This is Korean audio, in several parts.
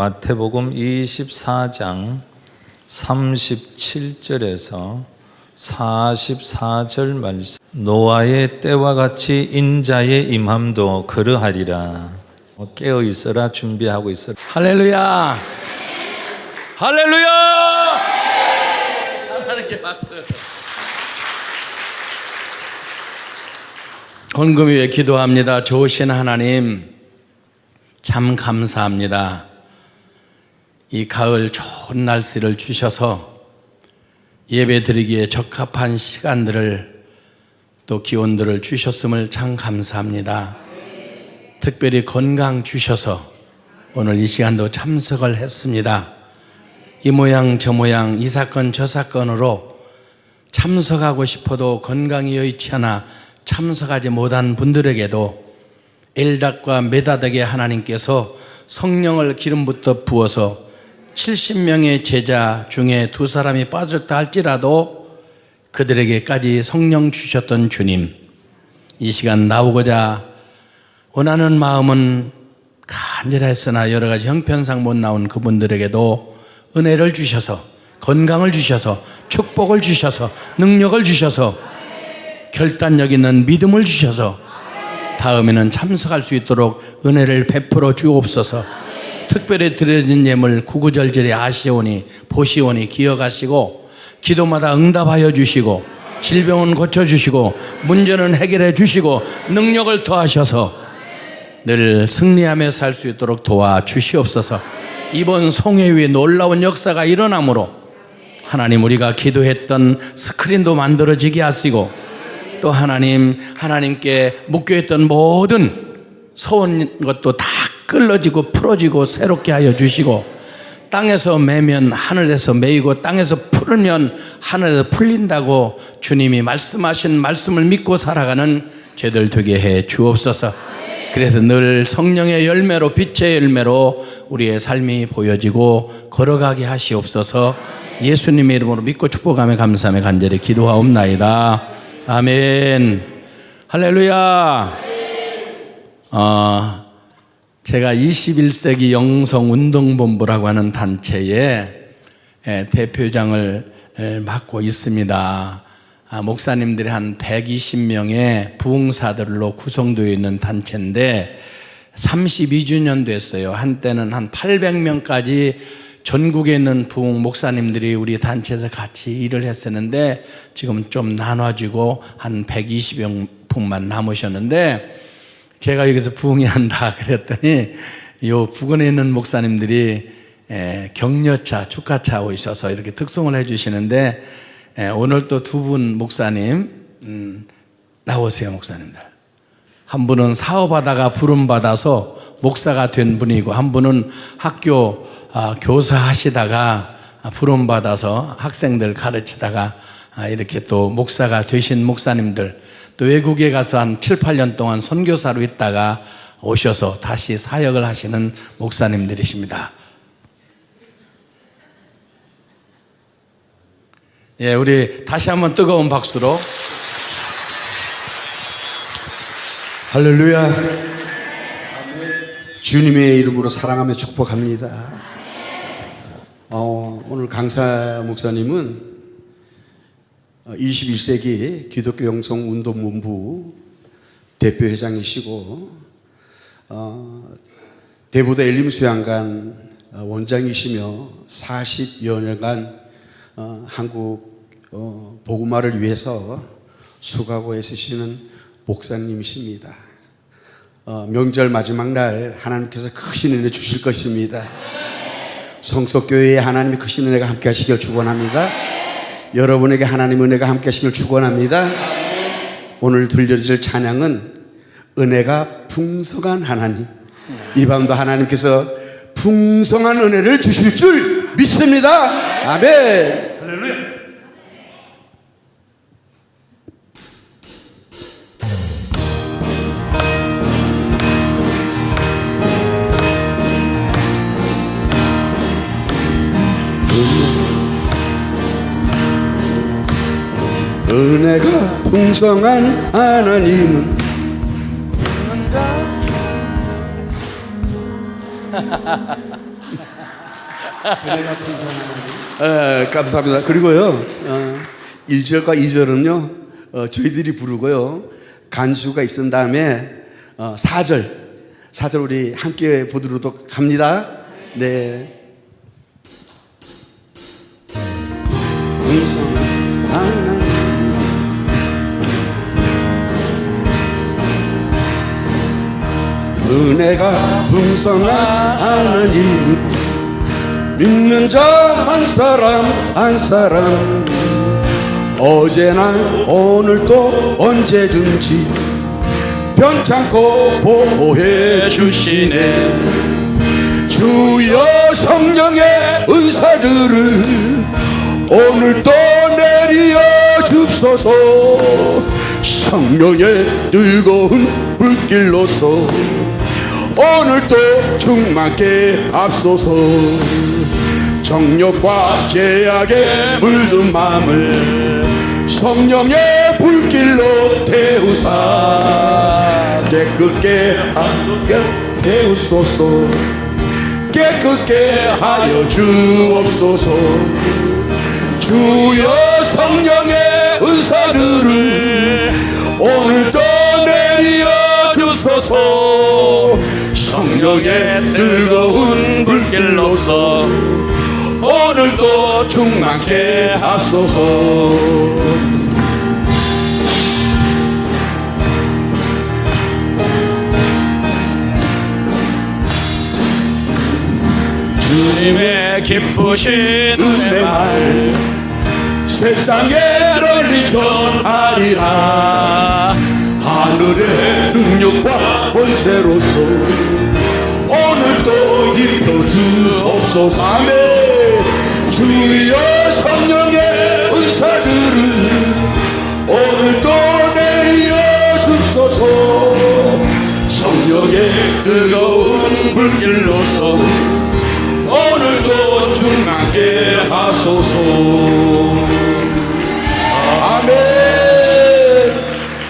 마태복음 24장 37절에서 44절 말씀. 노아의 때와 같이 인자의 임함도 그러하리라. 깨어 있어라. 준비하고 있어라. 할렐루야! 할렐루야! 하나님께 박수. 헌금 위에 기도합니다. 좋으신 하나님, 참 감사합니다. 이 가을 좋은 날씨를 주셔서 예배 드리기에 적합한 시간들을 또 기온들을 주셨음을 참 감사합니다. 특별히 건강 주셔서 오늘 이 시간도 참석을 했습니다. 이 모양 저 모양 이 사건 저 사건으로 참석하고 싶어도 건강이 여의치 않아 참석하지 못한 분들에게도 엘닷과 메다닥의 하나님께서 성령을 기름부터 부어서 70명의 제자 중에 2사람이 빠졌다 할지라도 그들에게까지 성령 주셨던 주님, 이 시간 나오고자 원하는 마음은 간절했으나 여러 가지 형편상 못 나온 그분들에게도 은혜를 주셔서, 건강을 주셔서, 축복을 주셔서, 능력을 주셔서, 결단력 있는 믿음을 주셔서 다음에는 참석할 수 있도록 은혜를 베풀어 주옵소서. 특별히 드려진 예물 구구절절히 아시오니 보시오니 기억하시고 기도마다 응답하여 주시고 질병은 고쳐주시고 문제는 해결해 주시고 능력을 더하셔서 늘 승리하며 살 수 있도록 도와주시옵소서. 이번 송해 위에 놀라운 역사가 일어나므로 하나님, 우리가 기도했던 스크린도 만들어지게 하시고 또 하나님께 묶여있던 모든 서온 것도 다 끌어지고 풀어지고 새롭게 하여 주시고, 땅에서 매면 하늘에서 매이고 땅에서 풀면 하늘에서 풀린다고 주님이 말씀하신 말씀을 믿고 살아가는 죄들 되게 해 주옵소서. 그래서 늘 성령의 열매로, 빛의 열매로 우리의 삶이 보여지고 걸어가게 하시옵소서. 예수님의 이름으로 믿고 축복하며 감사하며 간절히 기도하옵나이다. 아멘. 할렐루야. 제가 21세기 영성운동본부라고 하는 단체의 대표장을 맡고 있습니다. 목사님들이 한 120명의 부흥사들로 구성되어 있는 단체인데 32주년 됐어요. 한때는 한 800명까지 전국에 있는 부흥 목사님들이 우리 단체에서 같이 일을 했었는데 지금 좀 나눠지고 한 120명 분만 남으셨는데, 제가 여기서 부흥회 한다 그랬더니 요 부근에 있는 목사님들이 격려차, 축하차 오셔서 이렇게 특송을 해주시는데, 오늘 또 2분 목사님 나오세요. 목사님들 한 분은 사업하다가 부름받아서 목사가 된 분이고, 한 분은 학교 교사 하시다가 부름받아서 학생들 가르치다가 이렇게 또 목사가 되신 목사님들, 또 외국에 가서 한 7, 8년 동안 선교사로 있다가 오셔서 다시 사역을 하시는 목사님들이십니다. 예, 우리 다시 한번 뜨거운 박수로. 할렐루야. 주님의 이름으로 사랑하며 축복합니다. 오늘 강사 목사님은 21세기 기독교 영성운동본부 대표회장이시고 대보다 엘림수양관 원장이시며 40여 년간 한국 복음화를 위해서 수고하고 애쓰시는 목사님이십니다. 명절 마지막 날 하나님께서 크신 은혜 주실 것입니다. 성석교회에 하나님의 크신 은혜가 함께 하시길 축원합니다. 여러분에게 하나님의 은혜가 함께 하시길 축원합니다. 오늘 들려주실 찬양은 은혜가 풍성한 하나님, 이 밤도 하나님께서 풍성한 은혜를 주실 줄 믿습니다. 아멘. 할렐루야. 은혜가 풍성한 하나님은 은혜가 풍성한 하나님. 감사합니다. 그리고요, 1절과 2절은요, 저희들이 부르고요, 간수가 있은 다음에 4절 우리 함께 보도록 합니다. 네. 풍성한 하나님, 은혜가 풍성한 하나님은 믿는 자 한 사람 한 사람 어제나 오늘도 언제든지 변찮고 보호해 주시네. 주여 성령의 은사들을 오늘도 내려 주소서. 성령의 뜨거운 불길로서 오늘도 충만케 앞소서. 정욕과 죄악에 물든 마음을 성령의 불길로 태우사 깨끗게 하여 태우소서. 깨끗게 하여 주옵소서. 주여 성령의 은사들을 오늘도 내려 주소서. 성령의 뜨거운 불길로서 오늘도 충만케 하소서. 주님의 기쁘신 은혜만 세상에 널리 전하리라. 하늘의 능력과 권세로서 오늘도 입혀 주옵소서. 아멘. 주여 성령의 은사들을 오늘도 내려 주소서. 성령의 뜨거운 불길로서 오늘도 충만케 하소서. 아멘.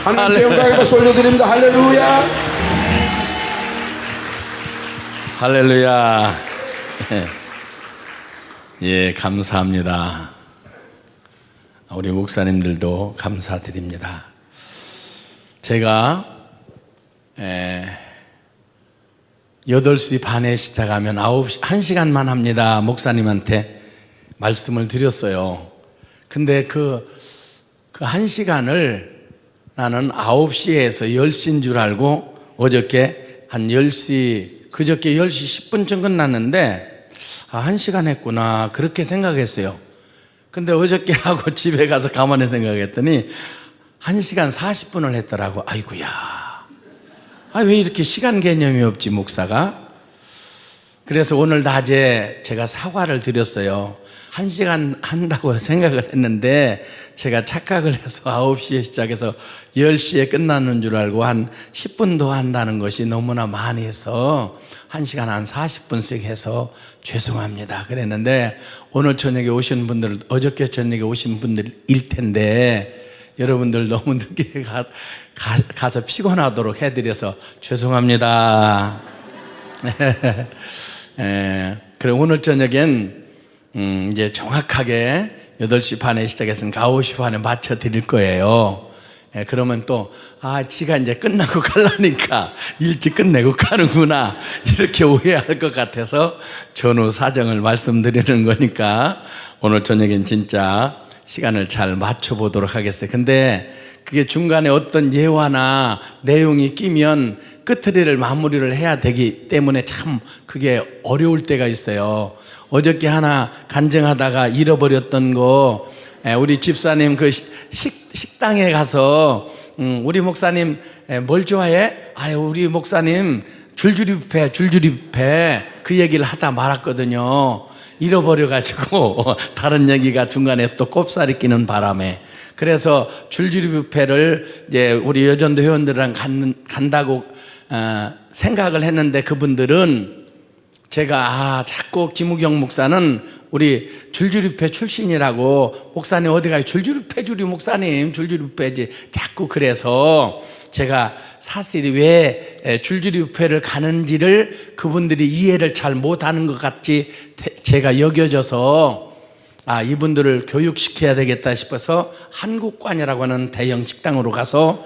하나님께 영광의 박수 올려드립니다. 할렐루야. 할렐루야. 예, 감사합니다. 우리 목사님들도 감사드립니다. 제가 8시 반에 시작하면 1시간만 합니다. 목사님한테 말씀을 드렸어요. 근데 그 1시간을 나는 9시에서 10시인 줄 알고 어저께 한 10시, 그저께 10시 10분쯤 끝났는데 1시간 했구나 그렇게 생각했어요. 근데 어저께 하고 집에 가서 가만히 생각했더니 1시간 40분을 했더라고. 아이고야, 왜 이렇게 시간 개념이 없지 목사가? 그래서 오늘 낮에 제가 사과를 드렸어요. 1시간 한다고 생각을 했는데 제가 착각을 해서 9시에 시작해서 10시에 끝나는 줄 알고 한 10분 더 한다는 것이 너무나 많이 해서 1시간 한 40분씩 해서 죄송합니다 그랬는데, 오늘 저녁에 오신 분들, 어저께 저녁에 오신 분들일 텐데 여러분들 너무 늦게 가서 피곤하도록 해드려서 죄송합니다. 그래, 오늘 저녁엔 이제 정확하게 8시 반에 시작했으니까 9시 반에 맞춰 드릴 거예요. 그러면 또 지가 이제 끝나고 가려니까 일찍 끝내고 가는구나 이렇게 오해할 것 같아서 전후 사정을 말씀드리는 거니까 오늘 저녁엔 진짜 시간을 잘 맞춰보도록 하겠어요. 근데 그게 중간에 어떤 예화나 내용이 끼면 끝트리를 마무리를 해야 되기 때문에 참 그게 어려울 때가 있어요. 어저께 하나 간증하다가 잃어버렸던 거, 우리 집사님 그 식당에 가서 우리 목사님 뭘 좋아해? 우리 목사님 줄줄이 뷔페 그 얘기를 하다 말았거든요. 잃어버려가지고 다른 얘기가 중간에 또 꼽살이 끼는 바람에. 그래서 줄줄이 뷔페를 이제 우리 여전도 회원들이랑 간다고 생각을 했는데, 그분들은 제가 자꾸 김우경 목사는 우리 줄줄이패 출신이라고 목사님 어디 가요? 줄줄이패 주리 목사님 줄줄이패지 자꾸 그래서 제가 사실이 왜 줄줄이패를 가는지를 그분들이 이해를 잘 못하는 것 같이 제가 여겨져서 이분들을 교육시켜야 되겠다 싶어서 한국관이라고 하는 대형 식당으로 가서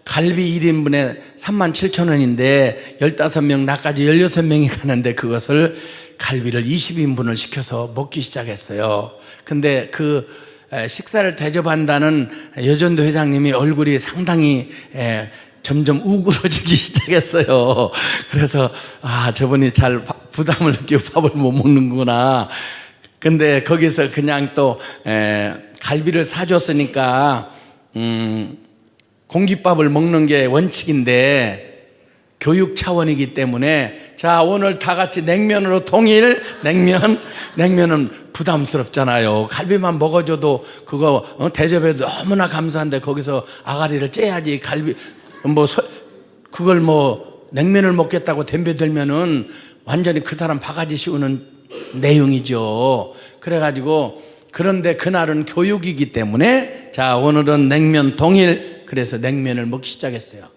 갈비 1인분에 37,000원인데 15명 나까지 16명이 가는데 그것을 갈비를 20인분을 시켜서 먹기 시작했어요. 근데 그 식사를 대접한다는 여전도 회장님이 얼굴이 상당히 점점 우그러지기 시작했어요. 그래서 저분이 잘 부담을 느끼고 밥을 못 먹는구나. 근데 거기서 그냥 또 갈비를 사줬으니까 공깃밥을 먹는 게 원칙인데 교육 차원이기 때문에 자 오늘 다 같이 냉면으로 통일. 냉면은 부담스럽잖아요. 갈비만 먹어줘도 그거 대접해도 너무나 감사한데 거기서 아가리를 째야지. 갈비 그걸 냉면을 먹겠다고 덤벼들면은 완전히 그 사람 바가지 씌우는 내용이죠. 그래가지고 그런데 그날은 교육이기 때문에 자 오늘은 냉면 통일. 그래서 냉면을 먹기 시작했어요.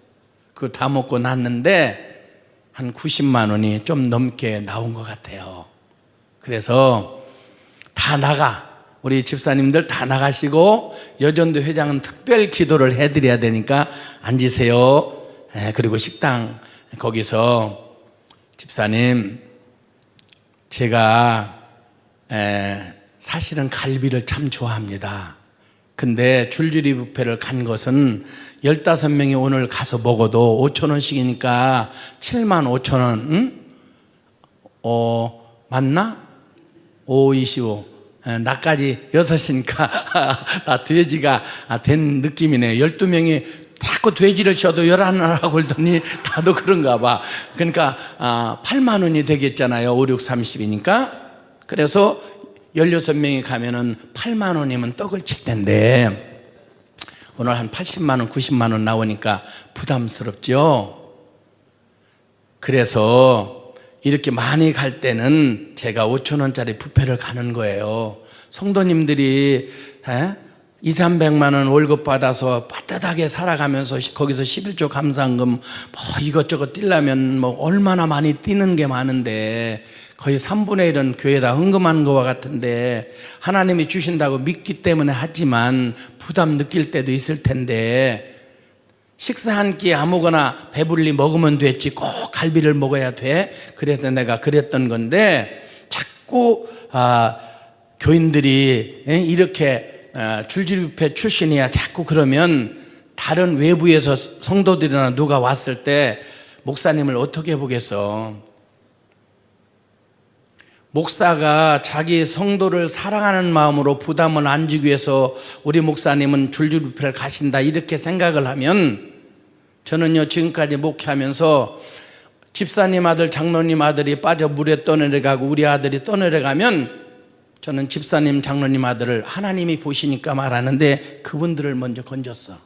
그거 다 먹고 났는데 한 90만 원이 좀 넘게 나온 것 같아요. 그래서 다 우리 집사님들 다 나가시고 여전도 회장은 특별 기도를 해드려야 되니까 앉으세요. 그리고 식당 거기서 집사님 제가 사실은 갈비를 참 좋아합니다. 근데 줄줄이 뷔페를 간 것은 15명이 오늘 가서 먹어도 5,000원씩이니까 75,000원, 응? 맞나? 5, 25. 나까지 6이니까 나 돼지가 된 느낌이네. 12명이 자꾸 돼지를 쳐도 11하라고 그러더니 나도 그런가 봐. 그러니까 8만 원이 되겠잖아요. 5, 6, 30이니까. 그래서 16명이 가면은 8만 원이면 떡을 칠 텐데 오늘 한 80만 원, 90만 원 나오니까 부담스럽죠. 그래서 이렇게 많이 갈 때는 제가 5,000원짜리 뷔페를 가는 거예요. 성도님들이 2, 300만 원 월급 받아서 빠듯하게 살아가면서 거기서 11조 감사금 이것저것 뛸려면 얼마나 많이 뛰는 게 많은데 거의 3분의 1은 교회에다 헌금하는 것과 같은데 하나님이 주신다고 믿기 때문에 하지만 부담 느낄 때도 있을 텐데 식사 한 끼 아무거나 배불리 먹으면 됐지 꼭 갈비를 먹어야 돼. 그래서 내가 그랬던 건데 자꾸 교인들이 이렇게 줄줄이 뷔페 출신이야 자꾸 그러면 다른 외부에서 성도들이나 누가 왔을 때 목사님을 어떻게 보겠어. 목사가 자기 성도를 사랑하는 마음으로 부담을 안 주기 위해서 우리 목사님은 줄줄이 뷔페를 가신다 이렇게 생각을 하면 저는요 지금까지 목회하면서 집사님 아들 장로님 아들이 빠져 물에 떠내려가고 우리 아들이 떠내려가면 저는 집사님 장로님 아들을 하나님이 보시니까 말하는데 그분들을 먼저 건졌어.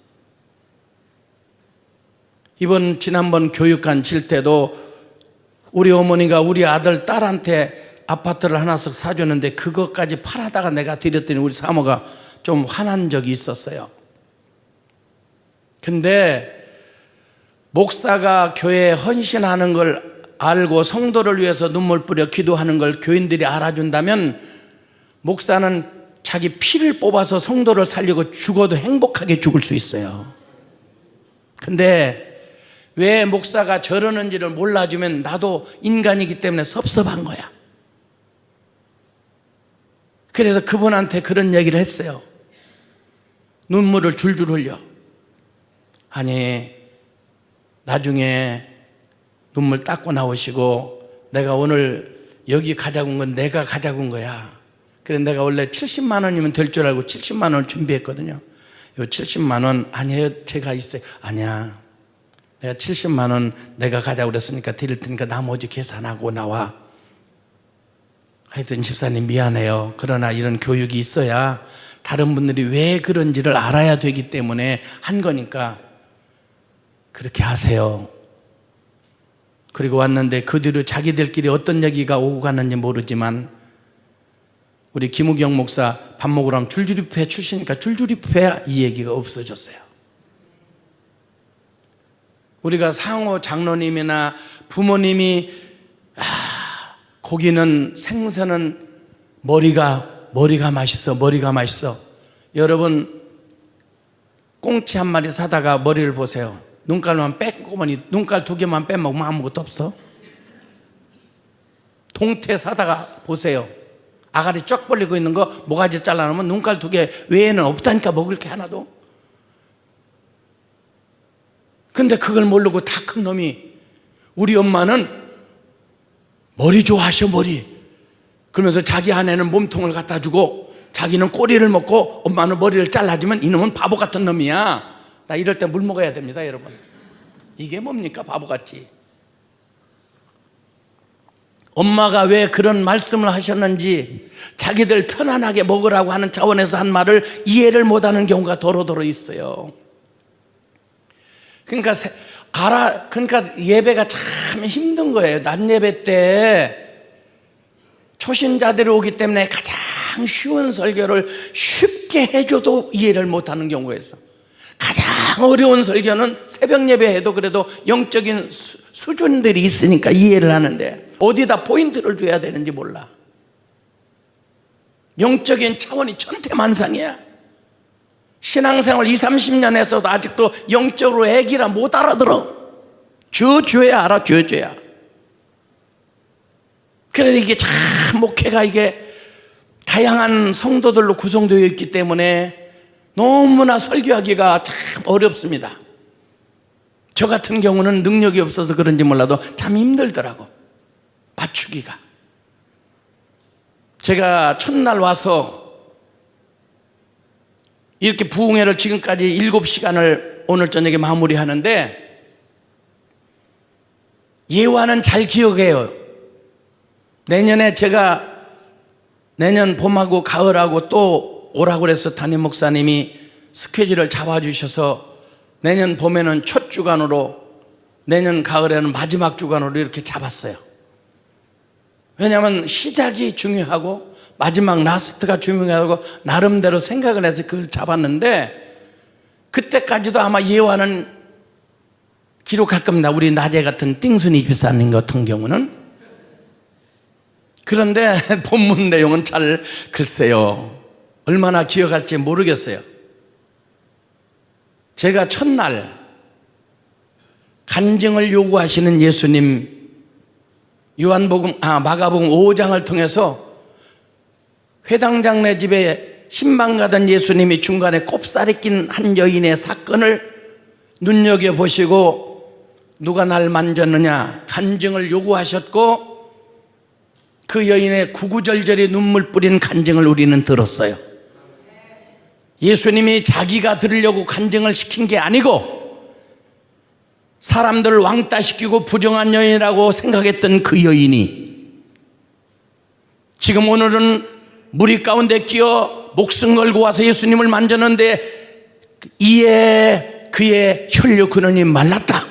지난번 교육관 칠 때도 우리 어머니가 우리 아들 딸한테 아파트를 하나씩 사줬는데 그것까지 팔아다가 내가 드렸더니 우리 사모가 좀 화난 적이 있었어요. 근데 목사가 교회에 헌신하는 걸 알고 성도를 위해서 눈물 뿌려 기도하는 걸 교인들이 알아준다면 목사는 자기 피를 뽑아서 성도를 살리고 죽어도 행복하게 죽을 수 있어요. 근데 왜 목사가 저러는지를 몰라주면 나도 인간이기 때문에 섭섭한 거야. 그래서 그분한테 그런 얘기를 했어요. 눈물을 줄줄 흘려. 아니 나중에 눈물 닦고 나오시고 내가 오늘 여기 가자고 온 건 내가 가자고 온 거야. 그래서 내가 원래 70만 원이면 될 줄 알고 70만 원을 준비했거든요. 요 70만 원 아니에요 제가 있어요. 아니야 내가 70만 원 내가 가자고 그랬으니까 드릴 테니까 나머지 계산하고 나와. 하여튼 집사님 미안해요. 그러나 이런 교육이 있어야 다른 분들이 왜 그런지를 알아야 되기 때문에 한 거니까 그렇게 하세요. 그리고 왔는데 그 뒤로 자기들끼리 어떤 얘기가 오고 갔는지 모르지만 우리 김우경 목사 밥 먹으러 하면 줄줄이 뷔페 출시니까 줄줄이 뷔페야 이 얘기가 없어졌어요. 우리가 상호 장로님이나 부모님이 고기는 생선은 머리가 맛있어. 여러분 꽁치 한 마리 사다가 머리를 보세요. 눈깔만 빼고만 눈깔 2개만 빼먹으면 아무것도 없어. 동태 사다가 보세요. 아가리 쫙 벌리고 있는 거 모가지 잘라놓으면 눈깔 2개 외에는 없다니까, 먹을 게 하나도. 근데 그걸 모르고 다 큰 놈이, 우리 엄마는 머리 좋아하셔, 머리. 그러면서 자기 아내는 몸통을 갖다 주고 자기는 꼬리를 먹고 엄마는 머리를 잘라주면 이놈은 바보 같은 놈이야. 나 이럴 때 물 먹어야 됩니다, 여러분. 이게 뭡니까, 바보같이. 엄마가 왜 그런 말씀을 하셨는지 자기들 편안하게 먹으라고 하는 차원에서 한 말을 이해를 못하는 경우가 도로도로 있어요. 그러니까 예배가 참 힘든 거예요. 낮 예배 때 초신자들이 오기 때문에 가장 쉬운 설교를 쉽게 해줘도 이해를 못하는 경우가 있어. 가장 어려운 설교는 새벽 예배해도 그래도 영적인 수준들이 있으니까 이해를 하는데 어디다 포인트를 줘야 되는지 몰라. 영적인 차원이 천태만상이야. 신앙생활 20-30년 했어도 아직도 영적으로 애기라 못 알아들어. 죄야 알아, 죄야. 그래서 이게 참 목회가 이게 다양한 성도들로 구성되어 있기 때문에 너무나 설교하기가 참 어렵습니다. 저 같은 경우는 능력이 없어서 그런지 몰라도 참 힘들더라고, 맞추기가. 제가 첫날 와서 이렇게 부흥회를 지금까지 7시간을 오늘 저녁에 마무리하는데 예화는 잘 기억해요. 내년에 제가 내년 봄하고 가을하고 또 오라고 그래서 담임 목사님이 스케줄을 잡아주셔서 내년 봄에는 첫 주간으로, 내년 가을에는 마지막 주간으로 이렇게 잡았어요. 왜냐하면 시작이 중요하고 마지막 라스트가 중요하고 나름대로 생각을 해서 그걸 잡았는데 그때까지도 아마 예화는 기록할 겁니다. 우리 낮에 같은 띵순이 집사님 같은 경우는. 그런데 본문 내용은 잘 글쎄요, 얼마나 기억할지 모르겠어요. 제가 첫날 간증을 요구하시는 예수님, 마가복음 5장을 통해서 회당장네 집에 신방 가던 예수님이 중간에 꼽살이 낀 한 여인의 사건을 눈여겨보시고 누가 날 만졌느냐 간증을 요구하셨고 그 여인의 구구절절히 눈물 뿌린 간증을 우리는 들었어요. 예수님이 자기가 들으려고 간증을 시킨 게 아니고 사람들을 왕따시키고 부정한 여인이라고 생각했던 그 여인이 지금 오늘은 무리 가운데 끼어 목숨 걸고 와서 예수님을 만졌는데 이에 그의 혈류 근원이 말랐다.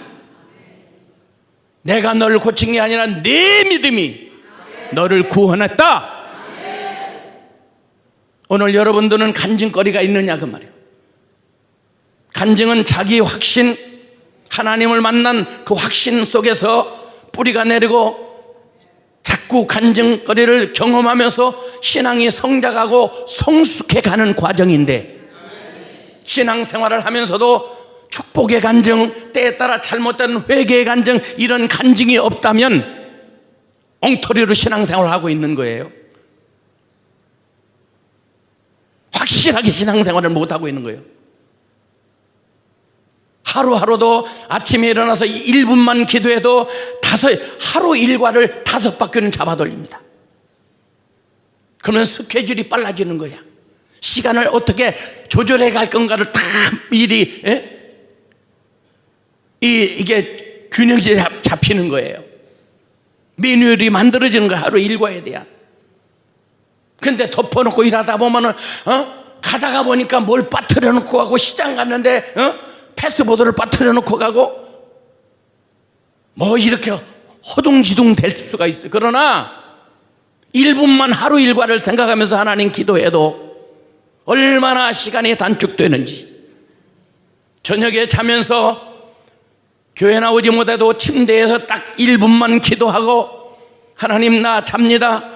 내가 너를 고친 게 아니라 내 믿음이 너를 구원했다. 오늘 여러분들은 간증거리가 있느냐 그 말이에요. 간증은 자기 확신, 하나님을 만난 그 확신 속에서 뿌리가 내리고 자꾸 간증거리를 경험하면서 신앙이 성장하고 성숙해가는 과정인데, 신앙생활을 하면서도 축복의 간증, 때에 따라 잘못된 회개의 간증, 이런 간증이 없다면 엉터리로 신앙생활을 하고 있는 거예요. 확실하게 신앙생활을 못하고 있는 거예요. 하루하루도 아침에 일어나서 1분만 기도해도 하루 일과를 5바퀴는 잡아 돌립니다. 그러면 스케줄이 빨라지는 거야. 시간을 어떻게 조절해 갈 건가를 다 미리 이게 균형이 잡히는 거예요. 매뉴얼이 만들어지는 거야, 하루 일과에 대한. 근데 덮어놓고 일하다 보면은 가다가 보니까 뭘 빠뜨려 놓고 가고, 시장 갔는데 패스보드를 빠뜨려 놓고 가고, 뭐 이렇게 허둥지둥 될 수가 있어요. 그러나 1분만 하루 일과를 생각하면서 하나님 기도해도 얼마나 시간이 단축되는지. 저녁에 자면서 교회 나오지 못해도 침대에서 딱 1분만 기도하고 하나님 나 잡니다.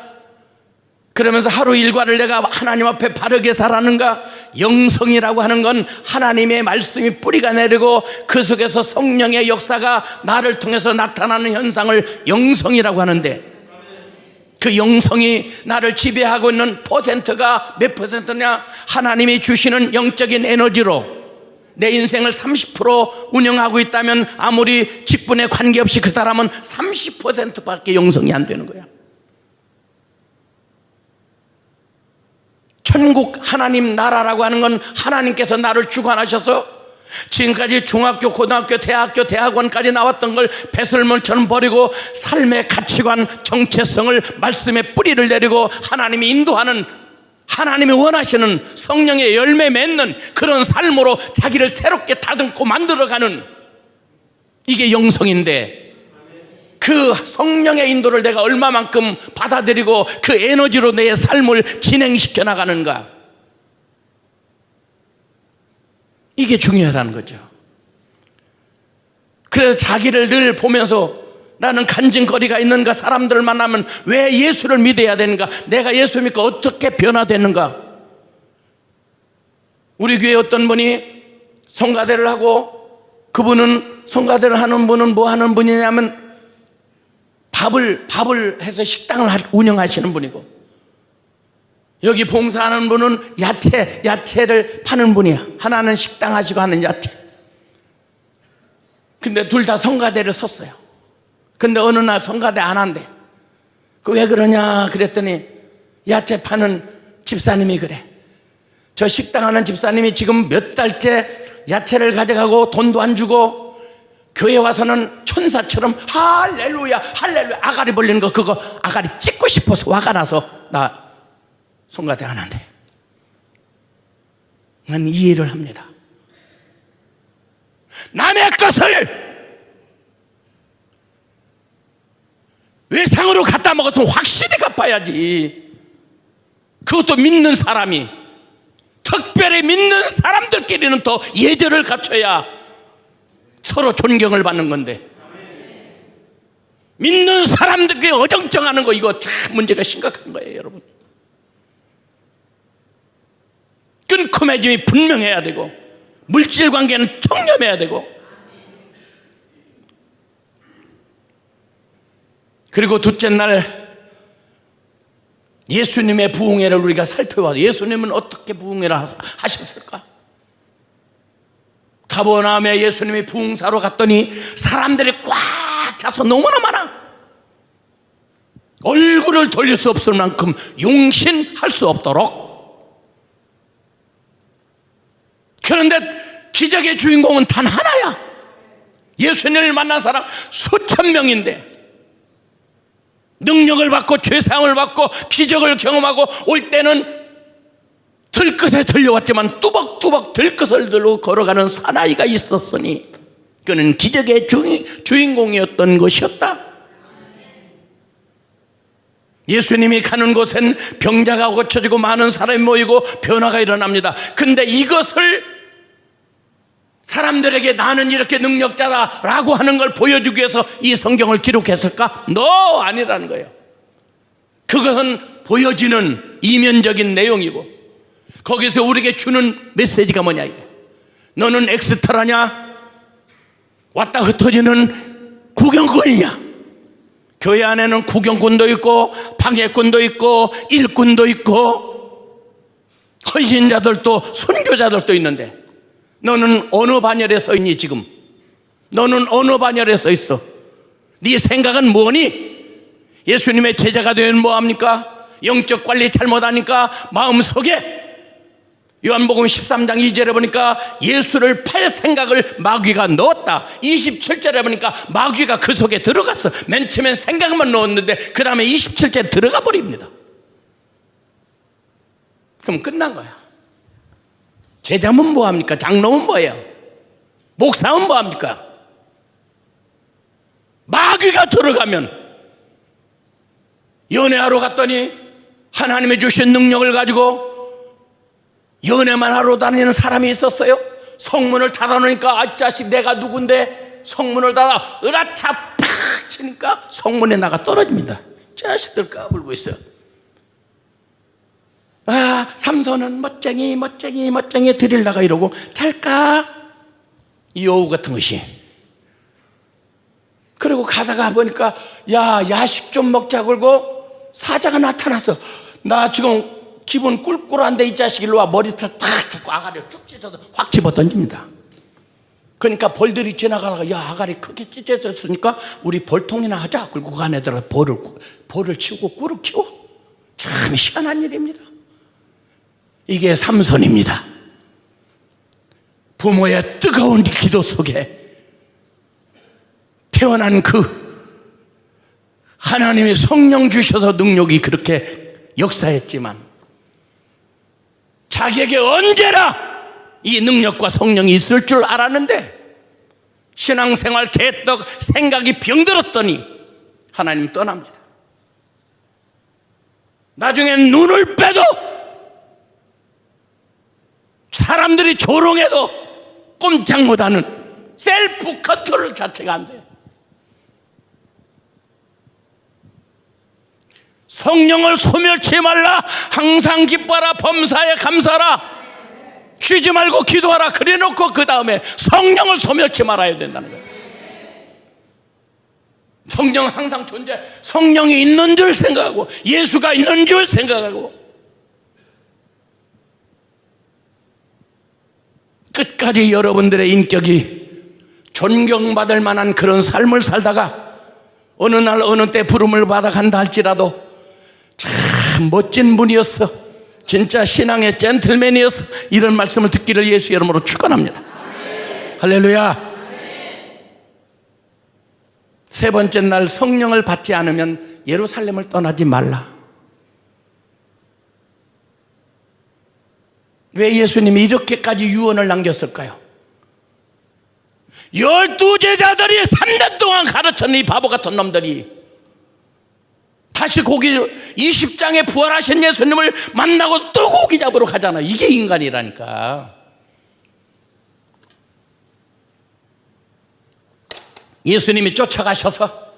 그러면서 하루 일과를 내가 하나님 앞에 바르게 살았는가? 영성이라고 하는 건 하나님의 말씀이 뿌리가 내리고 그 속에서 성령의 역사가 나를 통해서 나타나는 현상을 영성이라고 하는데, 그 영성이 나를 지배하고 있는 퍼센트가 몇 퍼센트냐? 하나님이 주시는 영적인 에너지로 내 인생을 30% 운영하고 있다면 아무리 직분에 관계없이 그 사람은 30%밖에 영성이 안 되는 거야. 천국 하나님 나라라고 하는 건 하나님께서 나를 주관하셔서 지금까지 중학교, 고등학교, 대학교, 대학원까지 나왔던 걸 배설물처럼 버리고 삶의 가치관, 정체성을 말씀의 뿌리를 내리고 하나님이 인도하는, 하나님이 원하시는 성령의 열매 맺는 그런 삶으로 자기를 새롭게 다듬고 만들어가는, 이게 영성인데, 그 성령의 인도를 내가 얼마만큼 받아들이고 그 에너지로 내 삶을 진행시켜 나가는가, 이게 중요하다는 거죠. 그래서 자기를 늘 보면서 나는 간증거리가 있는가, 사람들을 만나면 왜 예수를 믿어야 되는가, 내가 예수 믿고 어떻게 변화되는가. 우리 교회 어떤 분이 성가대를 하고, 그분은 성가대를 하는 분은 뭐 하는 분이냐면 밥을 해서 식당을 운영하시는 분이고, 여기 봉사하는 분은 야채를 파는 분이야. 하나는 식당 하시고 하는 야채. 근데 둘 다 성가대를 섰어요. 근데 어느 날 성가대 안 한대. 그 왜 그러냐 그랬더니 야채 파는 집사님이 그래. 저 식당 하는 집사님이 지금 몇 달째 야채를 가져가고 돈도 안 주고 교회 와서는 천사처럼 할렐루야 할렐루야 아가리 벌리는 거, 그거 아가리 찍고 싶어서 화가 나서 나 성가대 안 한대. 난 이해를 합니다. 남의 것을 외상으로 갖다 먹었으면 확실히 갚아야지. 그것도 믿는 사람이, 특별히 믿는 사람들끼리는 더 예절을 갖춰야 서로 존경을 받는 건데, 믿는 사람들끼리 어정쩡하는 거, 이거 참 문제가 심각한 거예요, 여러분. 끈컴해짐이 분명해야 되고, 물질 관계는 청렴해야 되고, 그리고 둘째 날 예수님의 부흥회를 우리가 살펴봐도, 예수님은 어떻게 부흥회를 하셨을까? 가버나움에 예수님이 부흥사로 갔더니 사람들이 꽉 차서 너무나 많아. 얼굴을 돌릴 수 없을 만큼 용신할 수 없도록. 그런데 기적의 주인공은 단 하나야. 예수님을 만난 사람 수천 명인데 능력을 받고 죄사함을 받고 기적을 경험하고 올 때는 들것에 들려왔지만 뚜벅뚜벅 들것을 들고 걸어가는 사나이가 있었으니 그는 기적의 주인공이었던 것이었다. 예수님이 가는 곳엔 병자가 고쳐지고 많은 사람이 모이고 변화가 일어납니다. 근데 이것을 사람들에게 나는 이렇게 능력자다라고 하는 걸 보여주기 위해서 이 성경을 기록했을까? 아니라는 거예요. 그것은 보여지는 이면적인 내용이고, 거기서 우리에게 주는 메시지가 뭐냐 이게. 너는 엑스트라냐? 왔다 흩어지는 구경꾼이냐? 교회 안에는 구경꾼도 있고 방해꾼도 있고 일꾼도 있고 헌신자들도 선교자들도 있는데, 너는 어느 반열에 서 있니? 지금 너는 어느 반열에 서 있어? 네 생각은 뭐니? 예수님의 제자가 되면 뭐합니까? 영적 관리 잘못하니까 마음속에, 요한복음 13장 2절에 보니까 예수를 팔 생각을 마귀가 넣었다. 27절에 보니까 마귀가 그 속에 들어갔어. 맨 처음엔 생각만 넣었는데 그 다음에 27절에 들어가 버립니다. 그럼 끝난 거야. 제자면 뭐합니까? 장로는 뭐예요? 목사는 뭐합니까? 마귀가 들어가면 연애하러 갔더니 하나님이 주신 능력을 가지고 연애만 하러 다니는 사람이 있었어요. 성문을 닫아놓으니까 아 자식 내가 누군데 성문을 닫아 으라차 팍 치니까 성문에 나가 떨어집니다. 자식들 까불고 있어요. 아 삼손은 멋쟁이 드릴라가 이러고 잘까? 이 여우 같은 것이. 그리고 가다가 보니까 야 야식 좀 먹자 그러고 사자가 나타났어. 나 지금 기분 꿀꿀한데 이 자식 일로 와. 머리털 탁 잡고 아가리를 쭉 찢어서 확 집어 던집니다. 그러니까 벌들이 지나가다가 야 아가리 크게 찢어졌으니까 우리 벌통이나 하자. 그리고 그 안에다가 벌을 치우고 꿀을 키워. 참 희한한 일입니다. 이게 삼손입니다. 부모의 뜨거운 기도 속에 태어난 그 하나님이 성령 주셔서 능력이 그렇게 역사했지만 자기에게 언제나 이 능력과 성령이 있을 줄 알았는데 신앙생활 개떡 생각이 병들었더니 하나님 떠납니다. 나중엔 눈을 빼도 사람들이 조롱해도 꼼짝 못하는 셀프 컨트롤 자체가 안 돼요. 성령을 소멸치 말라. 항상 기뻐하라. 범사에 감사하라. 쉬지 말고 기도하라. 그래놓고 그 다음에 성령을 소멸치 말아야 된다는 거예요. 성령은 항상 존재. 성령이 있는 줄 생각하고 예수가 있는 줄 생각하고 끝까지 여러분들의 인격이 존경받을 만한 그런 삶을 살다가 어느 날 어느 때 부름을 받아 간다 할지라도 참 멋진 분이었어. 진짜 신앙의 젠틀맨이었어. 이런 말씀을 듣기를 예수 이름으로 축원합니다. 할렐루야. 세 번째 날 성령을 받지 않으면 예루살렘을 떠나지 말라. 왜 예수님이 이렇게까지 유언을 남겼을까요? 12제자들이 3년 동안 가르쳤는 이 바보 같은 놈들이 다시 고기 20장에 부활하신 예수님을 만나고 또 고기 잡으러 가잖아. 이게 인간이라니까. 예수님이 쫓아가셔서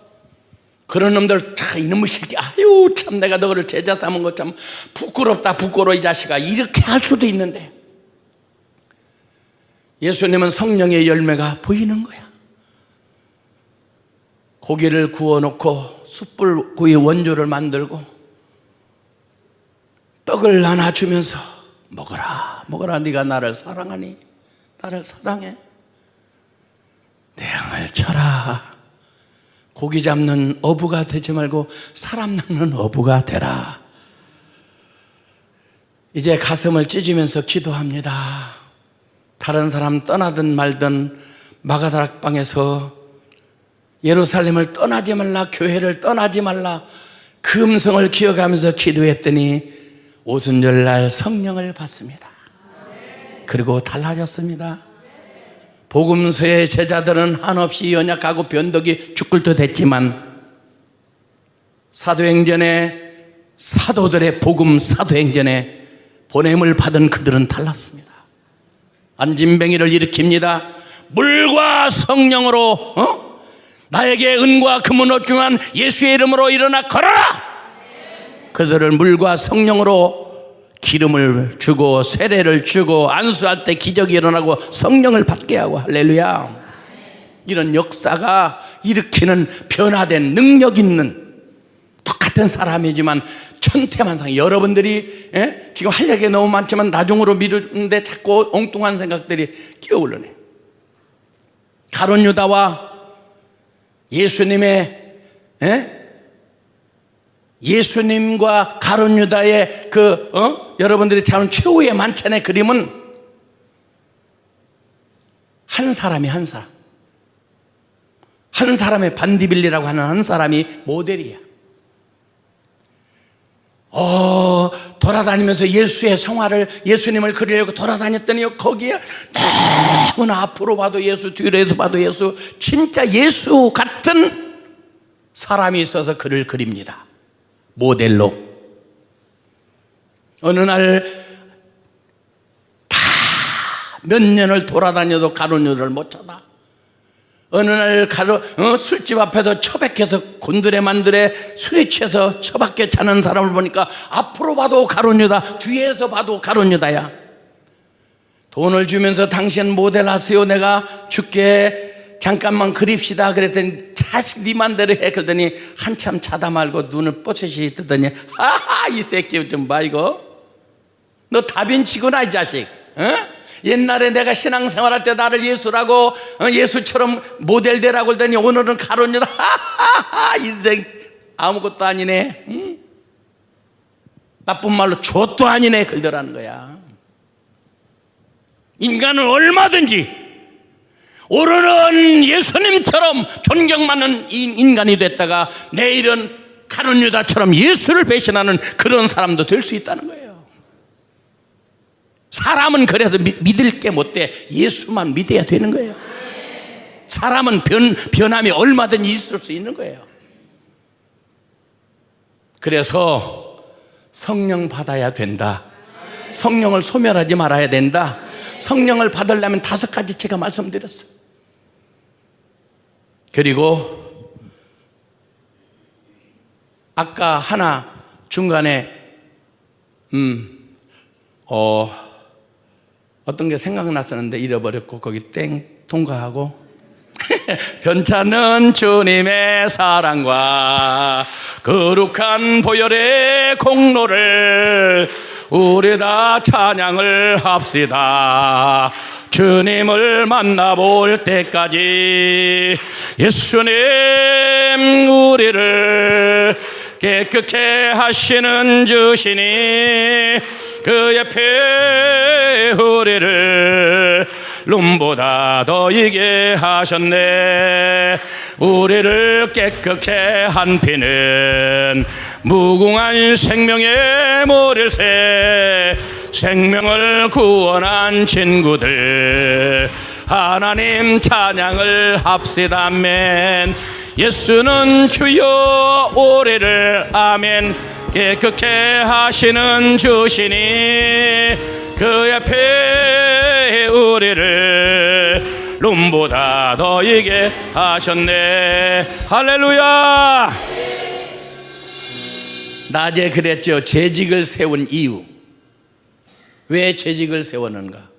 그런 놈들 참 이놈의 새끼 아유 참 내가 너를 제자 삼은 거 참 부끄럽다 부끄러워 이 자식아 이렇게 할 수도 있는데 예수님은 성령의 열매가 보이는 거야. 고기를 구워놓고 숯불구이 원조를 만들고 떡을 나눠주면서 먹어라 먹어라 네가 나를 사랑하니 나를 사랑해 내 양을 쳐라. 고기 잡는 어부가 되지 말고 사람 낚는 어부가 되라. 이제 가슴을 찢으면서 기도합니다. 다른 사람 떠나든 말든 마가다락방에서 예루살렘을 떠나지 말라, 교회를 떠나지 말라 그 음성을 기억하면서 기도했더니 오순절날 성령을 받습니다. 그리고 달라졌습니다. 복음서의 제자들은 한없이 연약하고 변덕이 죽을 듯 했지만 사도행전의 사도들의 복음 사도행전에 보냄을 받은 그들은 달랐습니다. 안진뱅이를 일으킵니다. 물과 성령으로 나에게 은과 금은 없지만 예수의 이름으로 일어나 걸어라. 그들을 물과 성령으로 기름을 주고 세례를 주고 안수할 때 기적이 일어나고 성령을 받게 하고 할렐루야. 이런 역사가 일으키는 변화된 능력 있는 똑같은 사람이지만 천태만상. 여러분들이 지금 할 얘기가 너무 많지만 나중으로 미루는데 자꾸 엉뚱한 생각들이 끼어오르네. 가룟 유다와 예수님의 예수님과 가룟 유다의 여러분들이 잘 아는 최후의 만찬의 그림은 한 사람이 한 사람의 반디빌리라고 하는 한 사람이 모델이야. 돌아다니면서 예수의 성화를 예수님을 그리려고 돌아다녔더니 거기에 너무나 앞으로 봐도 예수 뒤에서 봐도 예수 진짜 예수 같은 사람이 있어서 그를 그립니다. 모델로. 어느 날 다 몇 년을 돌아다녀도 가룟유다를 못 찾아. 어느 날 술집 앞에서 처박혀서 곤드레 만드레 술에 취해서 처박혀 자는 사람을 보니까 앞으로 봐도 가룟유다, 뒤에서 봐도 가룟유다야. 돈을 주면서 당신 모델 하세요, 내가 줄게, 잠깐만 그립시다 그랬더니 자식 네 맘대로 해. 그러더니 한참 자다 말고 눈을 뽀듯이 뜨더니 하하, 이 새끼 좀 봐, 이거 너 다빈치구나 이 자식. 옛날에 내가 신앙생활할 때 나를 예수라고, 예수처럼 모델 되라고 그러더니 오늘은 가룟유다. 하하하, 인생 아무것도 아니네. 응? 나쁜 말로 좆도 아니네 걸더라는 거야. 인간은 얼마든지 오늘은 예수님처럼 존경받는 인간이 됐다가 내일은 가룟유다처럼 예수를 배신하는 그런 사람도 될 수 있다는 거예요. 사람은 그래서 믿을 게 못 돼. 예수만 믿어야 되는 거예요. 사람은 변함이 얼마든지 있을 수 있는 거예요. 그래서 성령 받아야 된다. 성령을 소멸하지 말아야 된다. 성령을 받으려면 5가지 제가 말씀드렸어요. 그리고 아까 하나 중간에 어떤 게 생각났었는데 잃어버렸고 거기 땡 통과하고 변찮은 주님의 사랑과 거룩한 보혈의 공로를 우리 다 찬양을 합시다. 주님을 만나볼 때까지 예수님 우리를 깨끗게 하시는 주시니 그의 피 우리를 눈보다 더 이게 하셨네. 우리를 깨끗게 한 피는 무궁한 생명의 모릴새. 생명을 구원한 친구들 하나님 찬양을 합시다. 아멘. 예수는 주여 우리를 아멘 깨끗게 하시는 주시니 그의 피 우리를 눈보다 더 이게 하셨네. 할렐루야. 낮에 그랬죠. 재직을 세운 이유. 왜 재직을 세웠는가?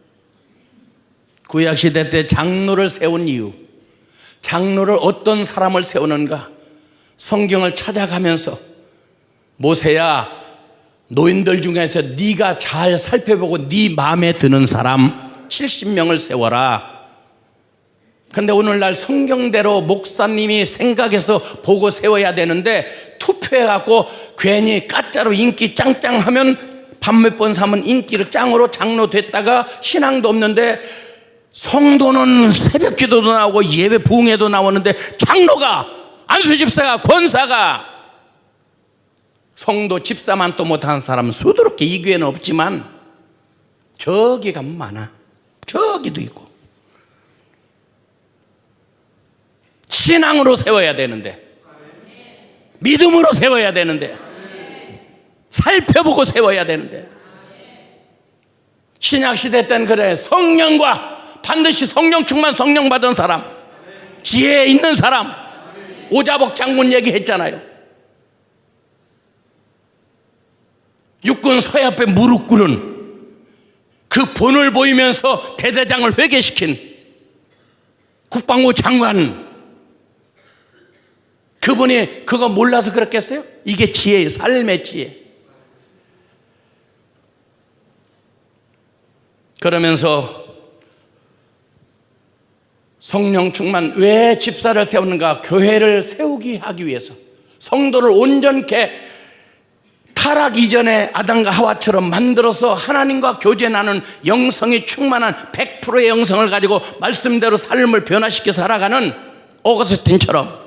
구약시대 때 장로를 세운 이유. 장로를 어떤 사람을 세우는가? 성경을 찾아가면서 모세야, 노인들 중에서 네가 잘 살펴보고 네 마음에 드는 사람 70명을 세워라. 근데 오늘날 성경대로 목사님이 생각해서 보고 세워야 되는데 투표해갖고 괜히 가짜로 인기 짱짱하면 밥 몇 번 사면 인기를 짱으로 장로 됐다가 신앙도 없는데 성도는 새벽 기도도 나오고 예배 부흥회도 나오는데 장로가, 안수집사가, 권사가 성도 집사만 또 못하는 사람은 수두룩해. 이 교회는 없지만 저기 가면 많아. 저기도 있고. 신앙으로 세워야 되는데, 믿음으로 세워야 되는데, 살펴보고 세워야 되는데. 신약시대 때는 그래. 성령과 반드시 성령 충만, 성령 받은 사람, 지혜 있는 사람, 오자복 장군 얘기했잖아요. 육군 서야앞에 무릎 꿇은 그 본을 보이면서 대대장을 회개시킨 국방부 장관, 그분이 그거 몰라서 그랬겠어요? 이게 지혜예요. 삶의 지혜. 그러면서 성령 충만, 왜 집사를 세우는가? 교회를 세우기 하기 위해서, 성도를 온전케 타락 이전에 아담과 하와처럼 만들어서 하나님과 교제 나눈 영성이 충만한 100%의 영성을 가지고 말씀대로 삶을 변화시켜 살아가는 오거스틴처럼,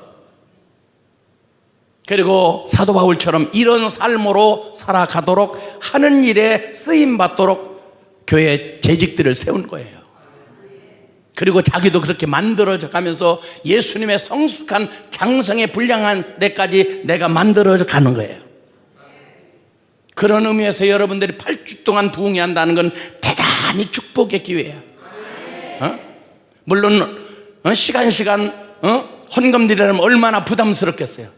그리고 사도 바울처럼 이런 삶으로 살아가도록 하는 일에 쓰임받도록 교회 재직들을 세운 거예요. 그리고 자기도 그렇게 만들어져 가면서 예수님의 성숙한 장성에 분량한 데까지 내가 만들어져 가는 거예요. 그런 의미에서 여러분들이 8주 동안 부흥회 한다는 건 대단히 축복의 기회야. 물론 시간 헌금 드리려면 얼마나 부담스럽겠어요.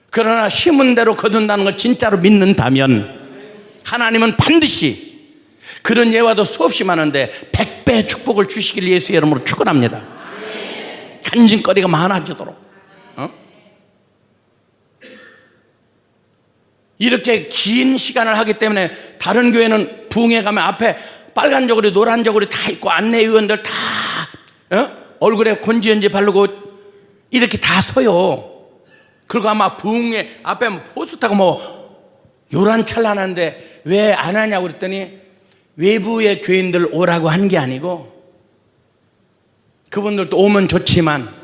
그러나 심은 대로 거둔다는 걸 진짜로 믿는다면 하나님은 반드시 그런 예화도 수없이 많은데 100배 축복을 주시길 예수의 이름으로 축원합니다. 간증거리가 많아지도록. 이렇게 긴 시간을 하기 때문에 다른 교회는 부흥회 가면 앞에 빨간 저고리 노란 저고리 다 있고 안내위원들 다 얼굴에 건지연지 바르고 이렇게 다 서요. 그리고 아마 부흥회 앞에 포스터가 뭐 요란찬란한데 왜 안 하냐고 그랬더니 외부의 교인들 오라고 한 게 아니고 그분들도 오면 좋지만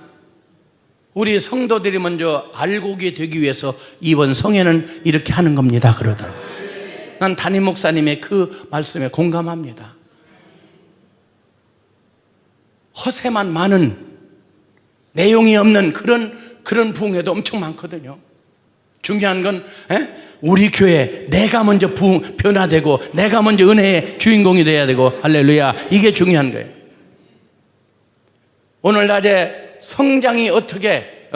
우리 성도들이 먼저 알곡이 되기 위해서 이번 성회는 이렇게 하는 겁니다 그러더라고요. 난 담임 목사님의 그 말씀에 공감합니다. 허세만 많은 내용이 없는 그런 부흥회도 엄청 많거든요. 중요한 건 우리 교회 내가 먼저 변화되고 내가 먼저 은혜의 주인공이 돼야 되고 할렐루야, 이게 중요한 거예요. 오늘 낮에 성장이 어떻게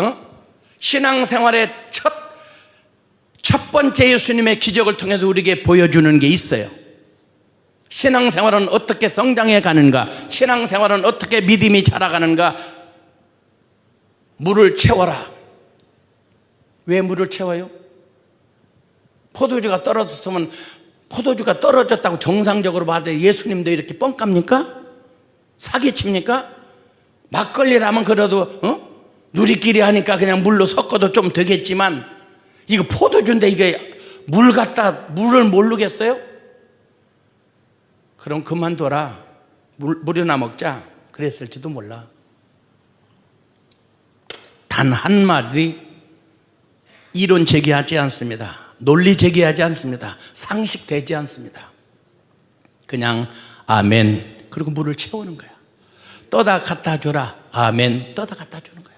신앙생활의 첫 번째 예수님의 기적을 통해서 우리에게 보여주는 게 있어요. 신앙생활은 어떻게 성장해 가는가, 신앙생활은 어떻게 믿음이 자라가는가. 물을 채워라. 왜 물을 채워요? 포도주가 떨어졌으면 포도주가 떨어졌다고 정상적으로 봐도 예수님도 이렇게 뻥깝니까? 사기칩니까? 막걸리라면 그래도 누리끼리 하니까 그냥 물로 섞어도 좀 되겠지만 이거 포도주인데 이게 물을 모르겠어요? 그럼 그만둬라. 물이나 먹자. 그랬을지도 몰라. 단 한마디 이론 제기하지 않습니다. 논리 제기하지 않습니다. 상식되지 않습니다. 그냥 아멘. 그리고 물을 채우는 거야. 떠다 갖다 줘라. 아멘. 떠다 갖다 주는 거야.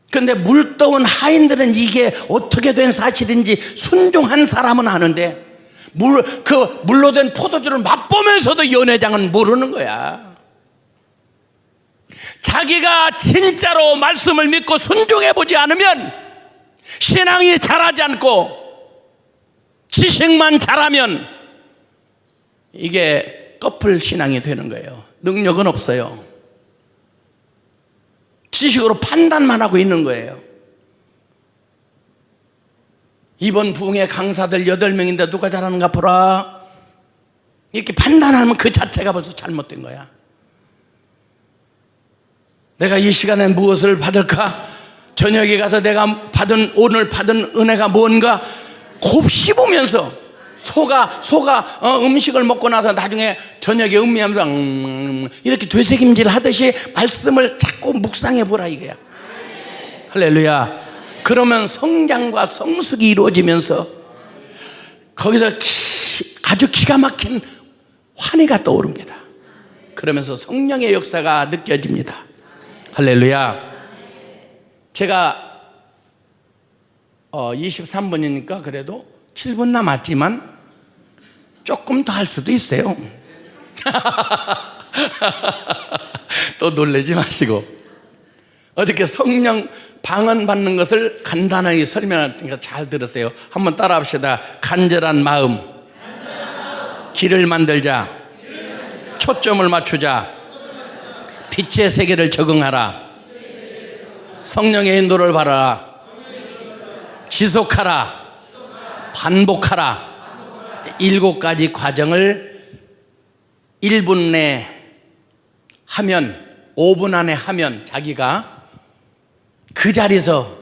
근데 물 떠온 하인들은 이게 어떻게 된 사실인지 순종한 사람은 아는데 물로 된 포도주를 맛보면서도 연회장은 모르는 거야. 자기가 진짜로 말씀을 믿고 순종해보지 않으면 신앙이 자라지 않고 지식만 자라면 이게 커플 신앙이 되는 거예요. 능력은 없어요. 지식으로 판단만 하고 있는 거예요. 이번 부흥회 강사들 8명인데 누가 잘하는가 보라. 이렇게 판단하면 그 자체가 벌써 잘못된 거야. 내가 이 시간에 무엇을 받을까? 저녁에 가서 내가 오늘 받은 은혜가 뭔가 곱씹으면서 소가 음식을 먹고 나서 나중에 저녁에 음미하면서 이렇게 되새김질 하듯이 말씀을 자꾸 묵상해 보라 이거야. 할렐루야. 그러면 성장과 성숙이 이루어지면서 거기서 아주 기가 막힌 환희가 떠오릅니다. 그러면서 성령의 역사가 느껴집니다. 할렐루야. 제가 23분이니까 그래도 7분 남았지만 조금 더 할 수도 있어요. 또 놀라지 마시고. 어저께 성령 방언 받는 것을 간단하게 설명할 테니까 잘 들으세요. 한번 따라 합시다. 간절한 마음, 길을 만들자, 초점을 맞추자, 빛의 세계를 적응하라, 성령의 인도를 받아라, 지속하라, 반복하라. 7가지 과정을 1분 내에 하면, 5분 안에 하면 자기가 그 자리에서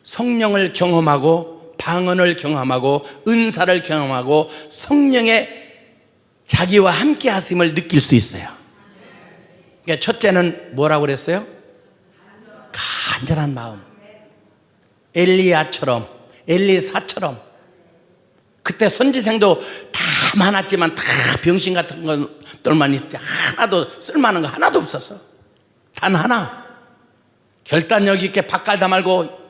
성령을 경험하고 방언을 경험하고 은사를 경험하고 성령의 자기와 함께 하심을 느낄 수 있어요. 그러니까 첫째는 뭐라고 그랬어요? 간절한 마음. 엘리사처럼. 그때 선지생도 다 많았지만 다 병신 같은 것들만 있지 하나도 쓸만한 거 하나도 없었어. 단 하나. 결단력 있게 밥 갈다 말고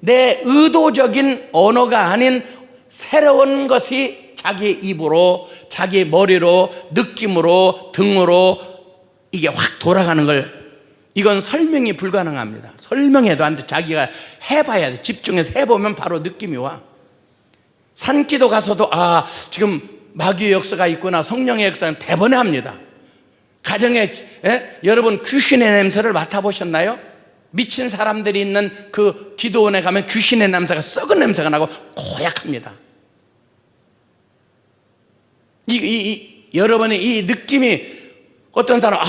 내 의도적인 언어가 아닌 새로운 것이 자기 입으로, 자기 머리로, 느낌으로, 등으로 이게 확 돌아가는 걸, 이건 설명이 불가능합니다. 설명해도 안 돼. 자기가 해봐야 돼. 집중해서 해보면 바로 느낌이 와. 산기도 가서도 지금 마귀의 역사가 있구나, 성령의 역사는 대번에 합니다. 가정에 여러분 귀신의 냄새를 맡아보셨나요? 미친 사람들이 있는 그 기도원에 가면 귀신의 냄새가, 썩은 냄새가 나고 고약합니다. 여러분의 이 느낌이, 어떤 사람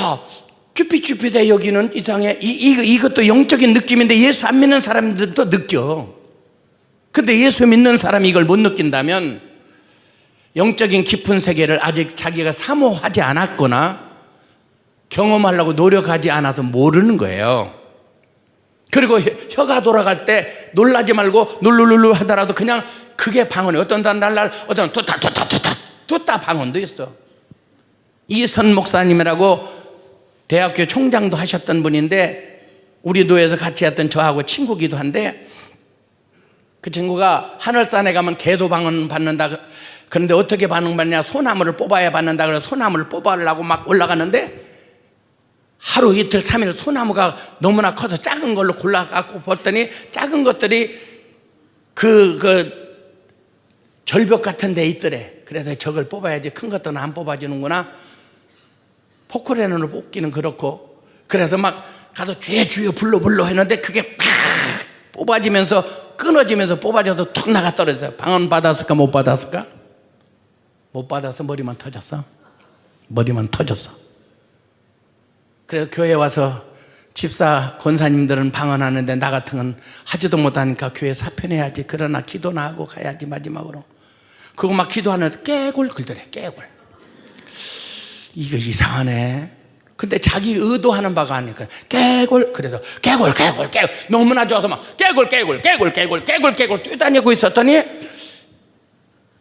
쭈삣쭈삣해, 여기는 이상해, 이것도 영적인 느낌인데 예수 안 믿는 사람들도 느껴. 근데 예수 믿는 사람이 이걸 못 느낀다면 영적인 깊은 세계를 아직 자기가 사모하지 않았거나 경험하려고 노력하지 않아서 모르는 거예요. 그리고 혀가 돌아갈 때 놀라지 말고 룰루룰루 하더라도 그냥 그게 방언이, 어떤 날날 어떤 뚜따 방언도 있어. 이선 목사님이라고 대학교 총장도 하셨던 분인데 우리 노예에서 같이 했던 저하고 친구기도 한데, 그 친구가 하늘산에 가면 개도 방언 받는다. 그런데 어떻게 반응받냐, 소나무를 뽑아야 받는다. 그래서 소나무를 뽑아려고 막 올라가는데 하루 이틀 3일 소나무가 너무나 커서 작은 걸로 골라갖고 봤더니 작은 것들이 그 절벽 같은 데 있더래. 그래서 저걸 뽑아야지 큰 것들은 안 뽑아지는구나. 포크레인으로 뽑기는 그렇고, 그래서 막 가서 주여 불러 했는데 그게 팍 뽑아지면서 끊어지면서 뽑아져서 툭 나가 떨어져요. 방언 받았을까 못 받았을까? 못 받아서 머리만 터졌어. 그래서 교회 와서 집사 권사님들은 방언하는데 나 같은 건 하지도 못하니까 교회 사표내야지. 그러나 기도나 하고 가야지 마지막으로. 그거 막 기도하는데 깨골 긁더래. 깨골. 이거 이상하네. 근데 자기 의도하는 바가 아니니까 깨골. 그래서 깨골 너무나 좋아서 막 깨골 뛰어다니고 있었더니